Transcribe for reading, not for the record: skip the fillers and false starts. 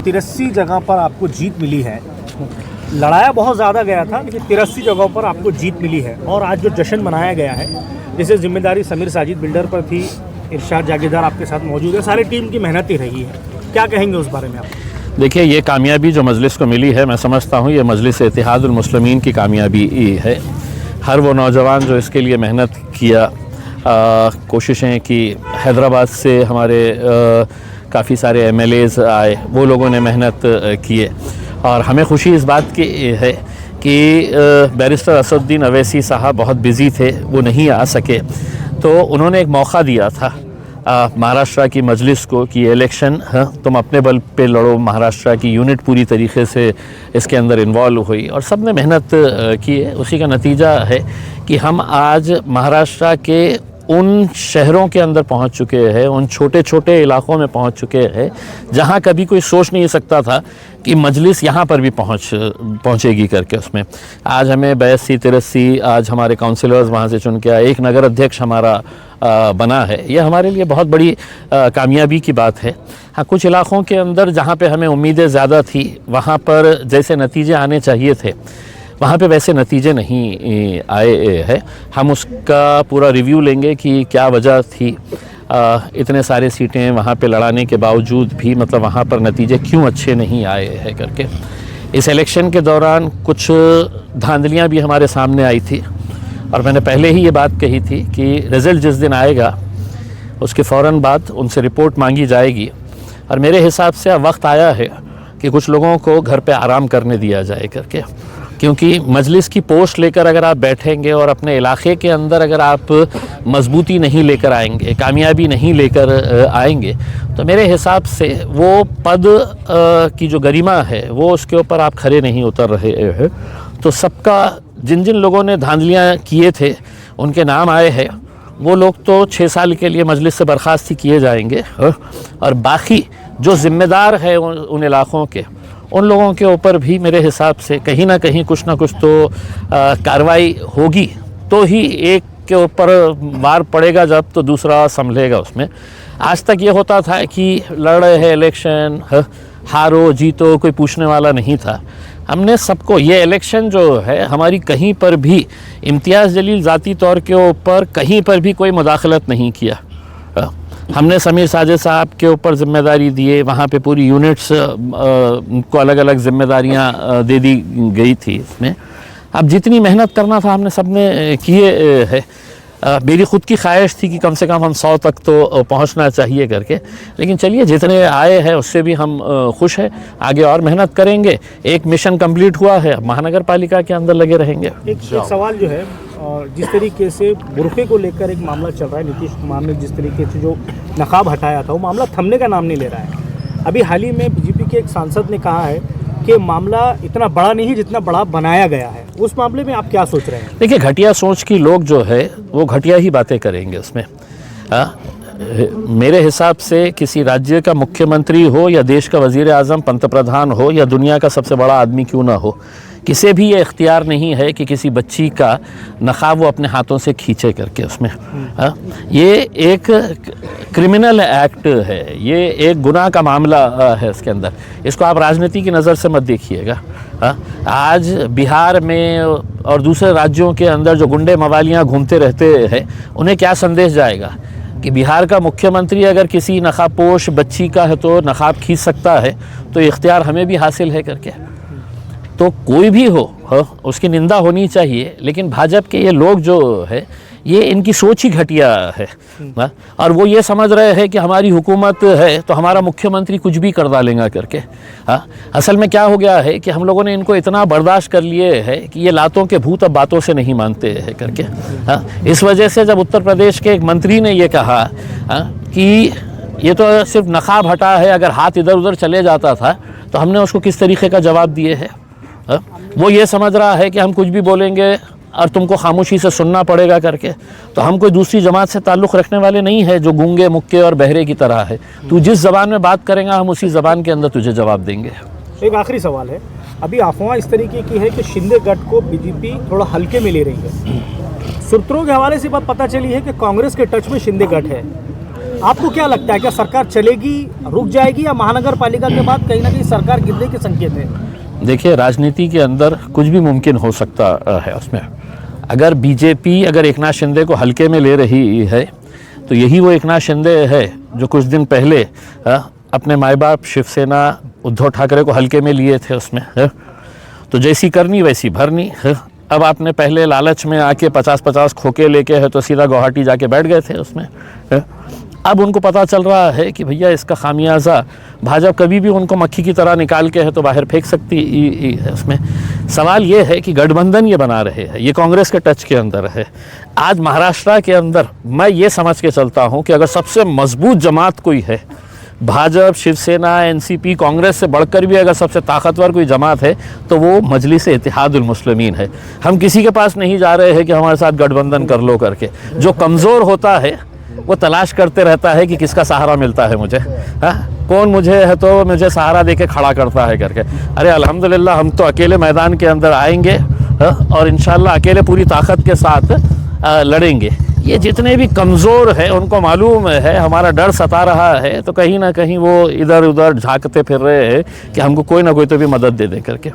83 जगह पर आपको जीत मिली है। लड़ाया बहुत ज़्यादा गया था, लेकिन 83 जगहों पर आपको जीत मिली है। और आज जो जश्न मनाया गया है, जिसे जिम्मेदारी समीर साजिद बिल्डर पर थी, इरशाद जागीरदार आपके साथ मौजूद है, सारी टीम की मेहनत ही रही है। क्या कहेंगे उस बारे में आप? देखिए, ये कामयाबी जो मजलिस को मिली है, मैं समझता हूँ ये मजलिस इत्तेहादुल मुस्लिमीन की कामयाबी है। हर वो नौजवान जो इसके लिए मेहनत किया, कोशिशें की, हैदराबाद से हमारे काफ़ी सारे MLAs आए, वो लोगों ने मेहनत किए। और हमें खुशी इस बात की है कि बैरिस्टर असदुद्दीन अवैसी साहब बहुत बिज़ी थे, वो नहीं आ सके, तो उन्होंने एक मौका दिया था महाराष्ट्र की मजलिस को कि इलेक्शन तुम अपने बल पे लड़ो। महाराष्ट्र की यूनिट पूरी तरीके से इसके अंदर इन्वॉल्व हुई और सब ने मेहनत की है। उसी का नतीजा है कि हम आज महाराष्ट्र के उन शहरों के अंदर पहुंच चुके हैं, उन छोटे छोटे इलाक़ों में पहुंच चुके हैं जहां कभी कोई सोच नहीं सकता था कि मजलिस यहां पर भी पहुंचेगी करके। उसमें आज हमें 82-83 आज हमारे काउंसिलर्स वहां से चुन के आए, एक नगर अध्यक्ष हमारा बना है। यह हमारे लिए बहुत बड़ी कामयाबी की बात है। हाँ, कुछ इलाक़ों के अंदर जहाँ पे हमें उम्मीदें ज़्यादा थी, वहाँ पर जैसे नतीजे आने चाहिए थे, वहाँ पे वैसे नतीजे नहीं आए हैं। हम उसका पूरा रिव्यू लेंगे कि क्या वजह थी, इतने सारे सीटें वहाँ पे लड़ाने के बावजूद भी मतलब वहाँ पर नतीजे क्यों अच्छे नहीं आए हैं करके। इस इलेक्शन के दौरान कुछ धांधलियाँ भी हमारे सामने आई थी और मैंने पहले ही ये बात कही थी कि रिज़ल्ट जिस दिन आएगा उसके फ़ौरन बाद उनसे रिपोर्ट मांगी जाएगी। और मेरे हिसाब से अब वक्त आया है कि कुछ लोगों को घर पे आराम करने दिया जाए करके, क्योंकि मजलिस की पोस्ट लेकर अगर आप बैठेंगे और अपने इलाके के अंदर अगर आप मजबूती नहीं लेकर आएंगे, कामयाबी नहीं लेकर आएंगे, तो मेरे हिसाब से वो पद की जो गरिमा है वो उसके ऊपर आप खरे नहीं उतर रहे हैं। तो सबका जिन जिन लोगों ने धांधलियाँ किए थे उनके नाम आए हैं, वो लोग तो 6 साल के लिए मजलिस से बर्खास्त ही किए जाएंगे और बाकी जो ज़िम्मेदार है उन इलाक़ों के, उन लोगों के ऊपर भी मेरे हिसाब से कहीं ना कहीं कुछ ना कुछ तो कार्रवाई होगी, तो ही एक के ऊपर मार पड़ेगा जब तो दूसरा संभलेगा उसमें। आज तक ये होता था कि लड़ रहे हैं इलेक्शन, हारो जीतो कोई पूछने वाला नहीं था। हमने सबको, ये इलेक्शन जो है हमारी कहीं पर भी इम्तियाज़ जलील ज़ाती तौर के ऊपर कहीं पर भी कोई मुदाखलत नहीं किया। हमने समीर साजिद साहब के ऊपर ज़िम्मेदारी दिए, वहाँ पे पूरी यूनिट्स को अलग अलग ज़िम्मेदारियाँ दे दी गई थी। इसमें अब जितनी मेहनत करना था हमने सब ने किए है। मेरी ख़ुद की ख्वाहिश थी कि कम से कम हम 100 तक तो पहुंचना चाहिए करके, लेकिन चलिए जितने आए हैं उससे भी हम खुश हैं। आगे और मेहनत करेंगे। एक मिशन कंप्लीट हुआ है, अब महानगर पालिका के अंदर लगे रहेंगे। एक सवाल जो है, जिस तरीके से बुरखे को लेकर एक मामला चल रहा है, नीतीश कुमार ने जिस तरीके से जो नकाब हटाया था वो मामला थमने का नाम नहीं ले रहा है। अभी हाल ही में बीजेपी के एक सांसद ने कहा है कि मामला इतना बड़ा नहीं है जितना बड़ा बनाया गया है। उस मामले में आप क्या सोच रहे हैं? देखिए, घटिया सोच की लोग जो है वो घटिया ही बातें करेंगे उसमें। मेरे हिसाब से किसी राज्य का मुख्यमंत्री हो या देश का वज़ीर आज़म, पंतप्रधान हो या दुनिया का सबसे बड़ा आदमी क्यों ना हो, किसी भी ये इख्तियार नहीं है कि किसी बच्ची का नकाब वो अपने हाथों से खींचे करके उसमें। ये एक क्रिमिनल एक्ट है, ये एक गुनाह का मामला है। इसके अंदर इसको आप राजनीति की नज़र से मत देखिएगा। आज बिहार में और दूसरे राज्यों के अंदर जो गुंडे मवालियाँ घूमते रहते हैं, उन्हें क्या संदेश जाएगा कि बिहार का मुख्यमंत्री अगर किसी नकाबपोश बच्ची का है तो नकाब खींच सकता है, तो इख्तियार हमें भी हासिल है करके। तो कोई भी हो उसकी निंदा होनी चाहिए, लेकिन भाजपा के ये लोग जो है ये इनकी सोच ही घटिया है। और वो ये समझ रहे हैं कि हमारी हुकूमत है तो हमारा मुख्यमंत्री कुछ भी कर डालेगा करके। असल में क्या हो गया है कि हम लोगों ने इनको इतना बर्दाश्त कर लिए है कि ये लातों के भूत अब बातों से नहीं मानते हैं करके। इस वजह से जब उत्तर प्रदेश के एक मंत्री ने ये कहा कि ये तो सिर्फ नकाब हटा है, अगर हाथ इधर उधर चले जाता था तो हमने उसको किस तरीके का जवाब दिए है। वो ये समझ रहा है कि हम कुछ भी बोलेंगे और तुमको खामोशी से सुनना पड़ेगा करके। तो हम कोई दूसरी जमात से ताल्लुक़ रखने वाले नहीं है जो गूंगे मुक्के और बहरे की तरह है। तू जिस ज़बान में बात करेगा हम उसी ज़बान के अंदर तुझे जवाब देंगे। एक आखिरी सवाल है, अभी अफवाह इस तरीके की है कि शिंदे गठ को बीजेपी थोड़ा हल्के में ले रही है। सूत्रों के हवाले से बात पता चली है कि कांग्रेस के टच में शिंदे गठ है। आपको क्या लगता है, क्या सरकार चलेगी, रुक जाएगी, या महानगर पालिका के बाद कहीं ना कहीं सरकार गिरने के संकेत है? देखिए, राजनीति के अंदर कुछ भी मुमकिन हो सकता है। उसमें अगर बीजेपी अगर एकनाथ शिंदे को हल्के में ले रही है तो यही वो एकनाथ शिंदे है जो कुछ दिन पहले अपने माए बाप शिवसेना उद्धव ठाकरे को हल्के में लिए थे उसमें। तो जैसी करनी वैसी भरनी। अब आपने पहले लालच में आके 50-50 खोके लेके है तो सीधा गुवाहाटी जाके बैठ गए थे उसमें। अब उनको पता चल रहा है कि भैया इसका खामियाजा भाजपा कभी भी उनको मक्खी की तरह निकाल के है तो बाहर फेंक सकती है उसमें। सवाल ये है कि गठबंधन ये बना रहे हैं, ये कांग्रेस के टच के अंदर है। आज महाराष्ट्र के अंदर मैं ये समझ के चलता हूँ कि अगर सबसे मजबूत जमात कोई है, भाजपा, शिवसेना, एनसीपी, कांग्रेस से बढ़कर भी अगर सबसे ताकतवर कोई जमात है तो वो मजलिस इत्तेहादुल मुस्लिमीन है। हम किसी के पास नहीं जा रहे हैं कि हमारे साथ गठबंधन कर लो करके। जो कमज़ोर होता है वो तलाश करते रहता है कि किसका सहारा मिलता है मुझे, कौन मुझे है तो मुझे सहारा देके खड़ा करता है करके। अरे अल्हम्दुलिल्लाह हम तो अकेले मैदान के अंदर आएंगे और इंशाल्लाह अकेले पूरी ताकत के साथ लड़ेंगे। ये जितने भी कमज़ोर हैं उनको मालूम है हमारा डर सता रहा है, तो कहीं ना कहीं वो इधर उधर झांकते फिर रहे हैं कि हमको कोई ना कोई तो भी मदद दे करके।